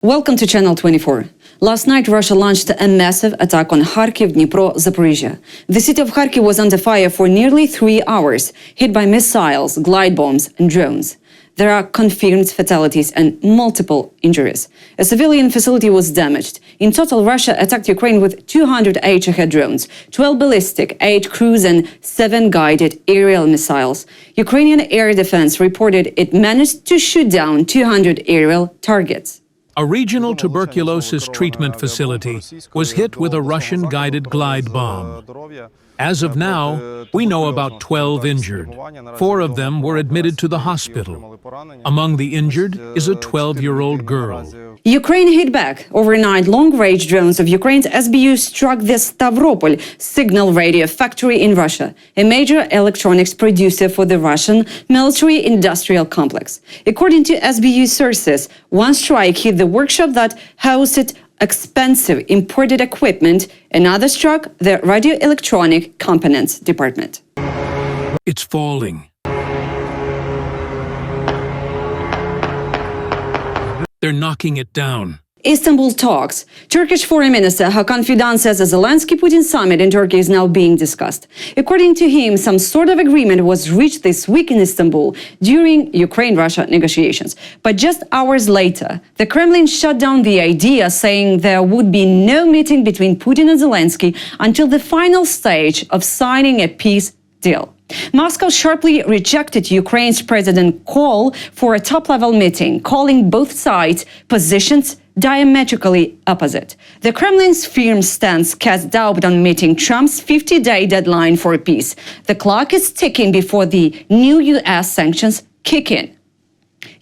Welcome to Channel 24. Last night, Russia launched a massive attack on Kharkiv, Dnipro, Zaporizhia. The city of Kharkiv was under fire for nearly 3 hours, hit by missiles, glide bombs and drones. There are confirmed fatalities and multiple injuries. A civilian facility was damaged. In total, Russia attacked Ukraine with 208 Shahed drones, 12 ballistic, 8 cruise and 7 guided aerial missiles. Ukrainian air defense reported it managed to shoot down 200 aerial targets. A regional tuberculosis treatment facility was hit with a Russian-guided glide bomb. As of now, we know about 12 injured. 4 of them were admitted to the hospital. Among the injured is a 12-year-old girl. Ukraine hit back. Overnight, long-range drones of Ukraine's SBU struck the Stavropol signal radio factory in Russia, a major electronics producer for the Russian military-industrial complex. According to SBU sources, one strike hit the workshop that hosted expensive imported equipment, another struck the radio electronic components department. It's falling. They're knocking it down. Istanbul talks. Turkish Foreign Minister Hakan Fidan says a Zelensky-Putin summit in Turkey is now being discussed. According to him, some sort of agreement was reached this week in Istanbul during Ukraine-Russia negotiations. But just hours later, the Kremlin shut down the idea, saying there would be no meeting between Putin and Zelensky until the final stage of signing a peace deal. Moscow sharply rejected Ukraine's president's call for a top-level meeting, calling both sides' positions diametrically opposite. The Kremlin's firm stance casts doubt on meeting Trump's 50-day deadline for peace. The clock is ticking before the new U.S. sanctions kick in.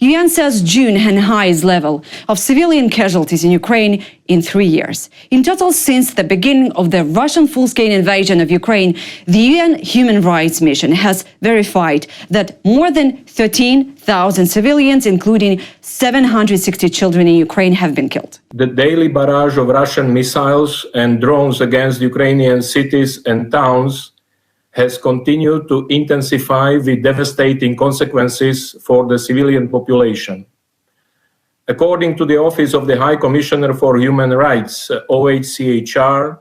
UN says June had the highest level of civilian casualties in Ukraine in 3 years. In total, since the beginning of the Russian full-scale invasion of Ukraine, the UN Human Rights Mission has verified that more than 13,000 civilians, including 760 children in Ukraine, have been killed. The daily barrage of Russian missiles and drones against Ukrainian cities and towns has continued to intensify with devastating consequences for the civilian population. According to the Office of the High Commissioner for Human Rights, OHCHR,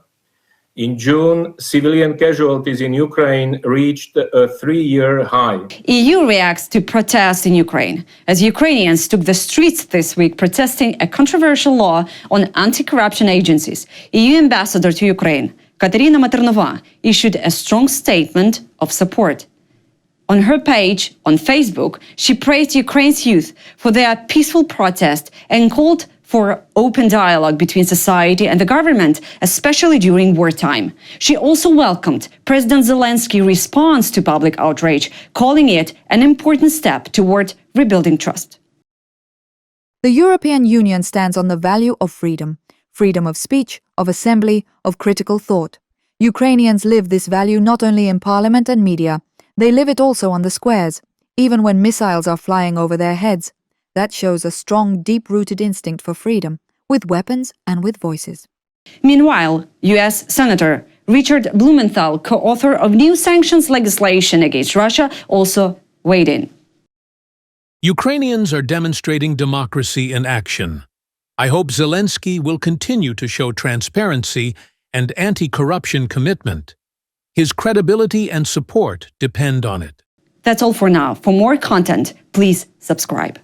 in June, civilian casualties in Ukraine reached a 3-year high. EU reacts to protests in Ukraine, as Ukrainians took the streets this week protesting a controversial law on anti-corruption agencies. EU ambassador to Ukraine, Katerina Maternova, issued a strong statement of support. On her page on Facebook, she praised Ukraine's youth for their peaceful protest and called for open dialogue between society and the government, especially during wartime. She also welcomed President Zelensky's response to public outrage, calling it an important step toward rebuilding trust. The European Union stands on the value of freedom. Freedom of speech, of assembly, of critical thought. Ukrainians live this value not only in parliament and media, they live it also on the squares, even when missiles are flying over their heads. That shows a strong, deep-rooted instinct for freedom, with weapons and with voices. Meanwhile, U.S. Senator Richard Blumenthal, co-author of new sanctions legislation against Russia, also weighed in. Ukrainians are demonstrating democracy in action. I hope Zelensky will continue to show transparency and anti-corruption commitment. His credibility and support depend on it. That's all for now. For more content, please subscribe.